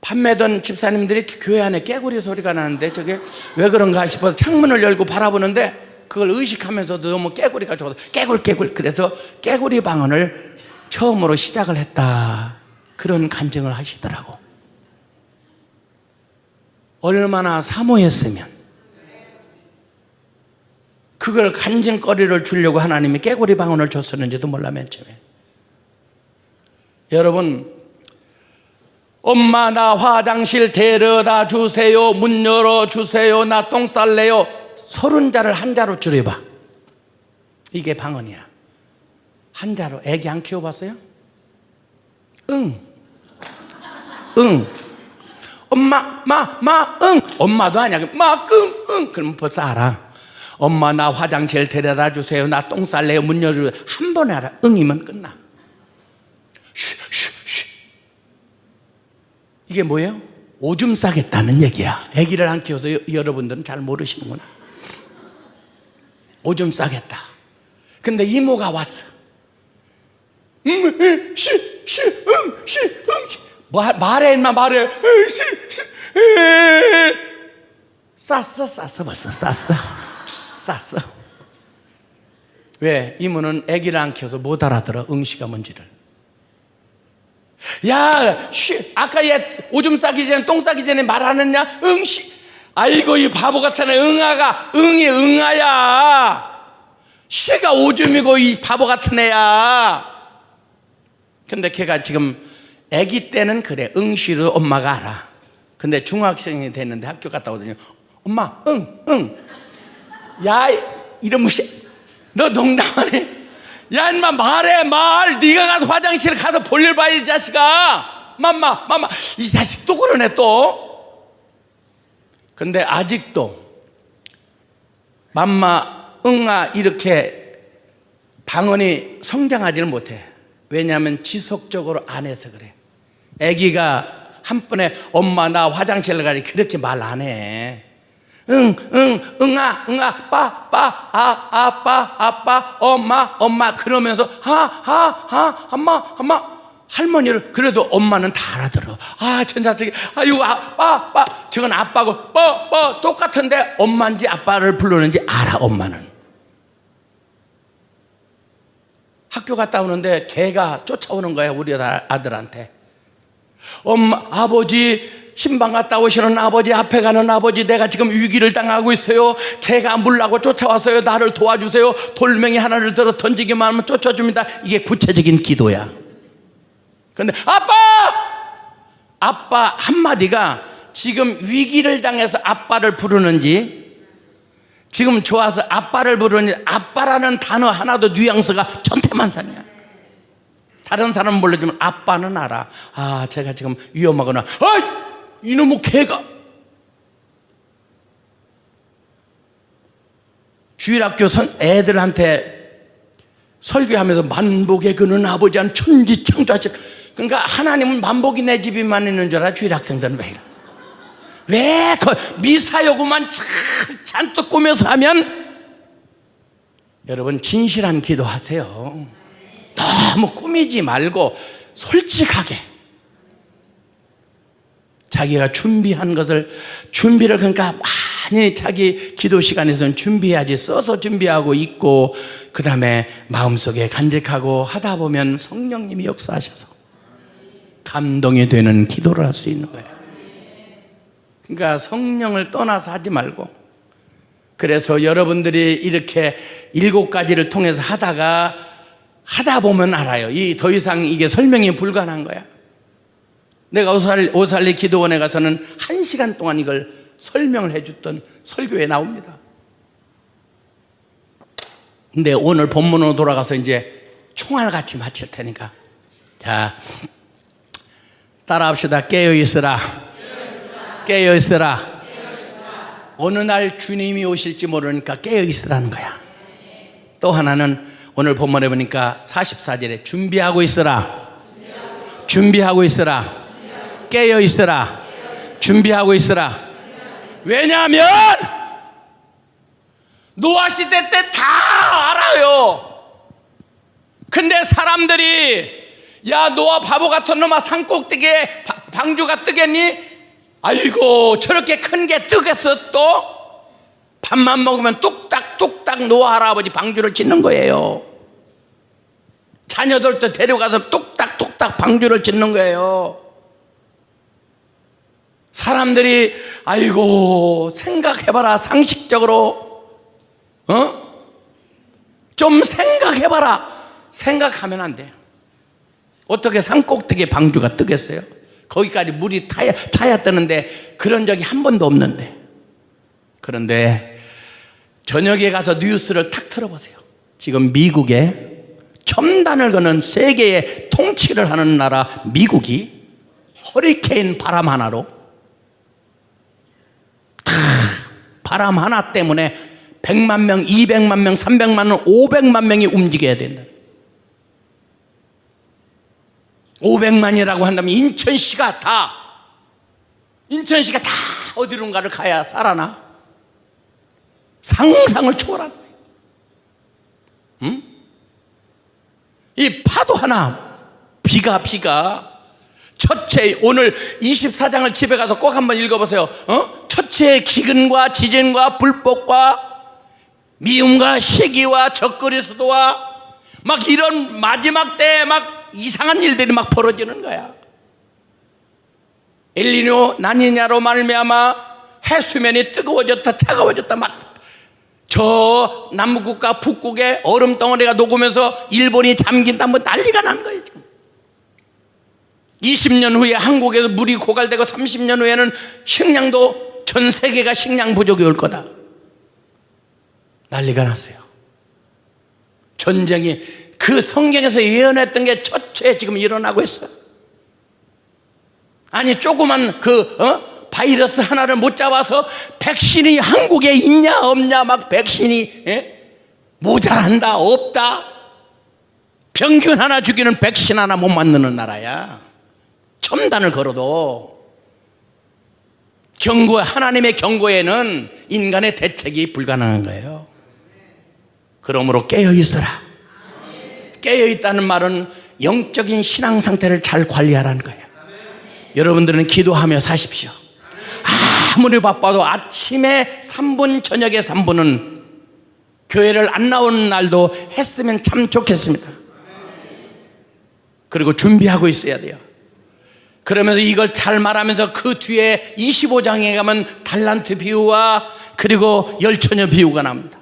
판매던 집사님들이 교회 안에 깨구리 소리가 나는데 저게 왜 그런가 싶어서 창문을 열고 바라보는데 그걸 의식하면서도 너무 깨구리가 좋아서 깨골. 그래서 깨구리 방언을 처음으로 시작을 했다, 그런 간증을 하시더라고. 얼마나 사모했으면 그걸 간증거리를 주려고 하나님이 깨구리 방언을 줬었는지도 몰라. 맨 처음에. 여러분, 엄마 나 화장실 데려다 주세요, 문 열어주세요, 나 똥 쌀래요, 30자를 한자로 줄여봐. 이게 방언이야. 한자로. 애기 안 키워봤어요? 응. 엄마 응. 엄마도 아니야. 응. 그럼 벌써 알아. 엄마 나 화장실 데려다 주세요, 나 똥 쌀래요, 문 열어주세요. 한 번에 알아. 응이면 끝나. 쉬. 이게 뭐예요? 오줌 싸겠다는 얘기야. 아기를 안 키워서 여러분들은 잘 모르시는구나. 오줌 싸겠다. 근데 이모가 왔어. 말해 인마, 말해. 쌌어 벌써. 쌌어. 왜? 이모는 아기를 안 키워서 못 알아들어, 응시가 뭔지를. 야, 아까 얘 오줌 싸기 전에, 똥 싸기 전에 말하느냐? 응시. 아이고 이 바보 같은 애, 응아가. 응이 응아야. 쉬가 오줌이고 이 바보 같은 애야. 근데 걔가 지금 아기 때는 그래, 응시로 엄마가 알아. 근데 중학생이 됐는데 학교 갔다 오더니 엄마 응. 야 이런 무시, 너 농담하네. 야 인마 말해. 네가 가서 화장실 가서 볼일 봐야 이 자식아. 맘마 이 자식 또 그러네 또. 근데 아직도 맘마 응아 이렇게 방언이 성장하지는 못해. 왜냐하면 지속적으로 안 해서 그래. 아기가 한 번에 엄마 나 화장실 가리 그렇게 말 안 해. 응아 아빠 엄마 그러면서 엄마 할머니를. 그래도 엄마는 다 알아들어. 전 자식이 아이고 아빠 저건 아빠고 똑같은데 엄마인지 아빠를 부르는지 알아. 엄마는 학교 갔다 오는데 개가 쫓아오는 거야, 우리 아들한테. 엄마, 아버지, 신방 갔다 오시는 아버지, 앞에 가는 아버지, 내가 지금 위기를 당하고 있어요. 개가 물라고 쫓아왔어요. 나를 도와주세요. 돌멩이 하나를 들어 던지기만 하면 쫓아줍니다. 이게 구체적인 기도야. 그런데 아빠 한마디가 지금 위기를 당해서 아빠를 부르는지, 지금 좋아서 아빠를 부르는지, 아빠라는 단어 하나도 뉘앙스가 천태만상이야. 다른 사람은 몰라주면 아빠는 알아. 아, 제가 지금 위험하거나, 이놈의 개가. 주일학교 애들한테 설교하면서 만복에 그는 아버지한 천지창조하실. 그러니까 하나님은 만복이 내 집에만 있는 줄 알아. 주일학생들은 왜 미사여구만 잔뜩 꾸며서 하면. 여러분, 진실한 기도하세요. 너무 꾸미지 말고 솔직하게 자기가 준비한 것을, 준비를 그러니까 많이 자기 기도 시간에서는 준비해야지. 써서 준비하고 있고, 그 다음에 마음속에 간직하고 하다 보면 성령님이 역사하셔서 감동이 되는 기도를 할 수 있는 거예요. 그러니까 성령을 떠나서 하지 말고. 그래서 여러분들이 이렇게 7가지를 통해서 하다 보면 알아요. 더 이상 이게 설명이 불가능한 거야. 내가 오살리 기도원에 가서는 1시간 동안 이걸 설명을 해줬던 설교에 나옵니다. 근데 오늘 본문으로 돌아가서 이제 총알같이 마칠 테니까, 자, 따라합시다. 깨어있으라. 깨어있으라. 어느 날 주님이 오실지 모르니까 깨어있으라는 거야. 또 하나는 오늘 본문에 보니까 44절에 준비하고 있으라. 준비하고 있으라. 깨어있으라. 준비하고 있으라. 왜냐하면 노아 시대 때 다 알아요. 근데 사람들이, 야, 노아 바보 같은 놈아, 산꼭대기에 방주가 뜨겠니? 아이고, 저렇게 큰 게 뜨겠어. 또 밥만 먹으면 뚝딱뚝딱 노아 할아버지 방주를 짓는 거예요. 자녀들도 데려가서 뚝딱뚝딱 방주를 짓는 거예요. 사람들이, 아이고, 생각해봐라. 상식적으로 좀 생각해봐라. 생각하면 안 돼요. 어떻게 산꼭대기에 방주가 뜨겠어요? 거기까지 물이 차야 뜨는데 그런 적이 한 번도 없는데. 그런데 저녁에 가서 뉴스를 탁 틀어보세요. 지금 미국에 첨단을 거는 세계의 통치를 하는 나라 미국이 허리케인 바람 하나로, 바람 하나 때문에 100만 명, 200만 명, 300만 명, 500만 명이 움직여야 된다. 500만이라고 한다면 인천시가 다 어디론가를 가야 살아나. 상상을 초월한 거예요. 응? 이 파도 하나, 비가 첫째, 오늘 24장을 집에 가서 꼭 한번 읽어보세요. 첫째, 기근과 지진과 불복과 미움과 시기와 적그리스도와 막 이런 마지막 때에 막 이상한 일들이 막 벌어지는 거야. 엘니뇨 나니냐로 말미암아 해수면이 뜨거워졌다 차가워졌다, 막 저 남북국가 북극의 얼음 덩어리가 녹으면서 일본이 잠긴다, 뭐 난리가 난 거예요 지금. 20년 후에 한국에서 물이 고갈되고 30년 후에는 식량도, 전 세계가 식량 부족이 올 거다. 난리가 났어요. 전쟁이, 그 성경에서 예언했던 게 첫째 지금 일어나고 있어요. 아니, 조그만 바이러스 하나를 못 잡아서 백신이 한국에 있냐 없냐, 막 백신이 모자란다 없다. 병균 하나 죽이는 백신 하나 못 만드는 나라야. 첨단을 걸어도 하나님의 경고에는 인간의 대책이 불가능한 거예요. 그러므로 깨어있어라. 깨어있다는 말은 영적인 신앙 상태를 잘 관리하라는 거예요. 여러분들은 기도하며 사십시오. 아무리 바빠도 아침에 3분, 저녁에 3분은 교회를 안 나오는 날도 했으면 참 좋겠습니다. 그리고 준비하고 있어야 돼요. 그러면서 이걸 잘 말하면서 그 뒤에 25장에 가면 달란트 비유와 그리고 열처녀 비유가 나옵니다.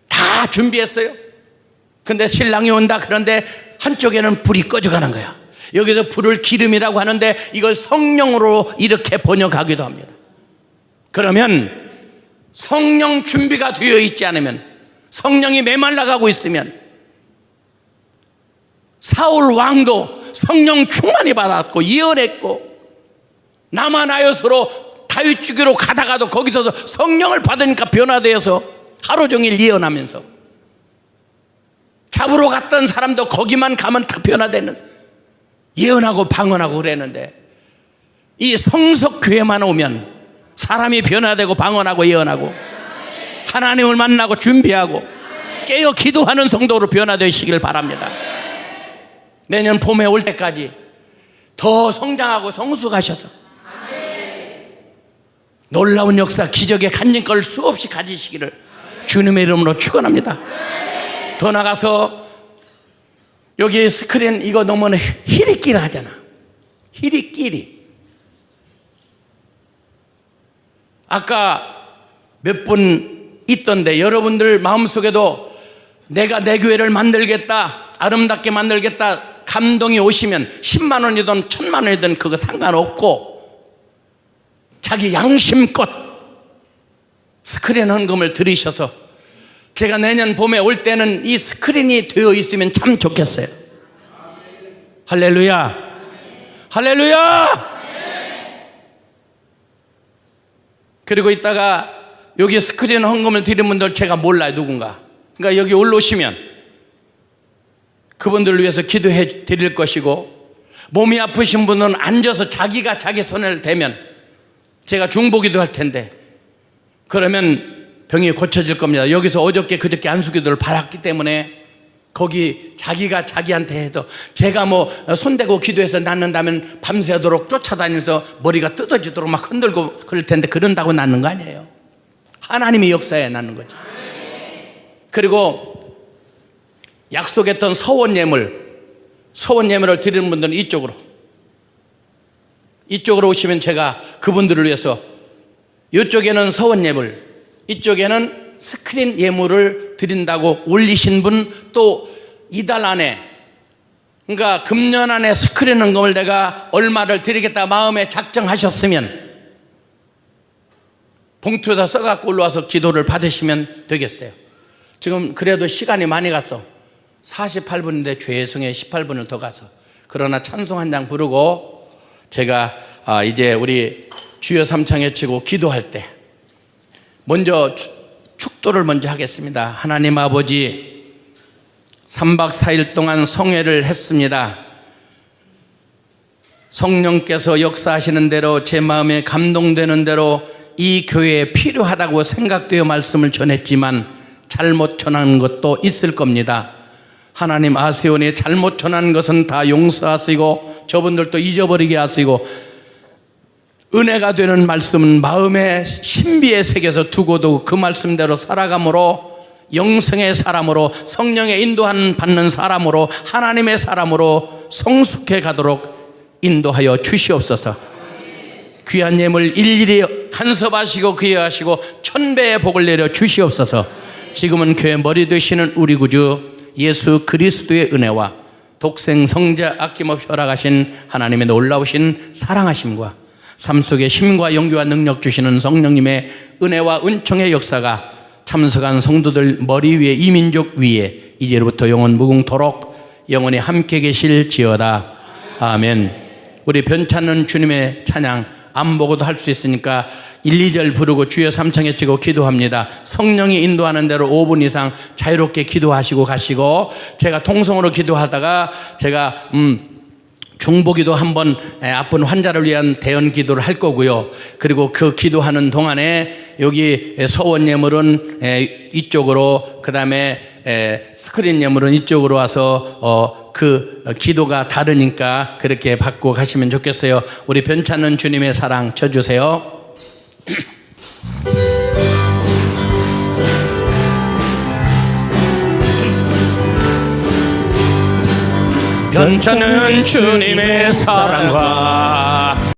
다 준비했어요. 근데 신랑이 온다. 그런데 한쪽에는 불이 꺼져가는 거야. 여기서 불을 기름이라고 하는데 이걸 성령으로 이렇게 번역하기도 합니다. 그러면 성령 준비가 되어 있지 않으면, 성령이 메말라가고 있으면, 사울 왕도 성령 충만히 받았고 예언했고, 남아나요서로 다윗 주기로 가다가도 거기서도 성령을 받으니까 변화되어서 하루 종일 예언하면서, 잡으러 갔던 사람도 거기만 가면 다 변화되는, 예언하고 방언하고 그랬는데, 이 성석교회만 오면 사람이 변화되고 방언하고 예언하고 하나님을 만나고 준비하고 깨어 기도하는 성도로 변화되시길 바랍니다. 내년 봄에 올 때까지 더 성장하고 성숙하셔서 놀라운 역사, 기적의 간증걸 수없이 가지시기를 주님의 이름으로 축원합니다. 더 나가서 여기 스크린 이거 너무나 히리끼리 하잖아. 히리끼리. 아까 몇 분 있던데 여러분들 마음속에도 내가 내 교회를 만들겠다, 아름답게 만들겠다 감동이 오시면 10만 원이든 1000만 원이든 그거 상관없고 자기 양심껏 스크린 헌금을 들이셔서 제가 내년 봄에 올 때는 이 스크린이 되어 있으면 참 좋겠어요. 할렐루야, 할렐루야. 그리고 이따가 여기 스크린 헌금을 드린 분들 제가 몰라요, 누군가. 그러니까 여기 올라오시면 그분들을 위해서 기도해 드릴 것이고, 몸이 아프신 분은 앉아서 자기가 자기 손을 대면 제가 중보기도 할 텐데, 그러면 병이 고쳐질 겁니다. 여기서 어저께 그저께 안수기도를 받았기 때문에 거기 자기가 자기한테 해도, 제가 뭐 손대고 기도해서 낫는다면 밤새도록 쫓아다니면서 머리가 뜯어지도록 막 흔들고 그럴 텐데 그런다고 낫는 거 아니에요. 하나님의 역사에 낫는 거지. 그리고 약속했던 서원 예물을 드리는 분들은 이쪽으로 오시면 제가 그분들을 위해서, 이쪽에는 서원 예물, 이쪽에는 스크린 예물을 드린다고 올리신 분, 또 이달 안에, 그러니까 금년 안에 스크린 헌금을 내가 얼마를 드리겠다 마음에 작정하셨으면 봉투에다 써갖고 올라와서 기도를 받으시면 되겠어요. 지금 그래도 시간이 많이 갔어. 48분인데 죄송해, 18분을 더 가서. 그러나 찬송 한 장 부르고 제가 이제 우리 주여 삼창에 치고 기도할 때 먼저 축도를 먼저 하겠습니다. 하나님 아버지, 3박 4일 동안 성회를 했습니다. 성령께서 역사하시는 대로, 제 마음에 감동되는 대로 이 교회에 필요하다고 생각되어 말씀을 전했지만 잘못 전한 것도 있을 겁니다. 하나님 아세오니 잘못 전한 것은 다 용서하시고 저분들도 잊어버리게 하시고, 은혜가 되는 말씀은 마음의 신비의 색에서 두고도 그 말씀대로 살아감으로, 영성의 사람으로, 성령의 인도하는 받는 사람으로, 하나님의 사람으로 성숙해 가도록 인도하여 주시옵소서. 귀한 예물 일일이 간섭하시고 귀하시고 천배의 복을 내려 주시옵소서. 지금은 교회 머리 되시는 우리 구주 예수 그리스도의 은혜와 독생 성자 아낌없이 허락하신 하나님의 놀라우신 사랑하심과 삶 속에 힘과 용기와 능력 주시는 성령님의 은혜와 은총의 역사가 참석한 성도들 머리 위에, 이 민족 위에 이제로부터 영원 무궁토록 영원히 함께 계실지어다. 아멘. 우리 변찮는 주님의 찬양 안 보고도 할 수 있으니까 1, 2절 부르고 주여 삼창에 치고 기도합니다. 성령이 인도하는 대로 5분 이상 자유롭게 기도하시고 가시고, 제가 통성으로 기도하다가 제가 중보기도 한번 아픈 환자를 위한 대언 기도를 할 거고요. 그리고 그 기도하는 동안에 여기 서원 예물은 이쪽으로, 그 다음에 스크린 예물은 이쪽으로 와서 그 기도가 다르니까 그렇게 받고 가시면 좋겠어요. 우리 변찮는 주님의 사랑 쳐주세요. 변찮은 주님의 사랑과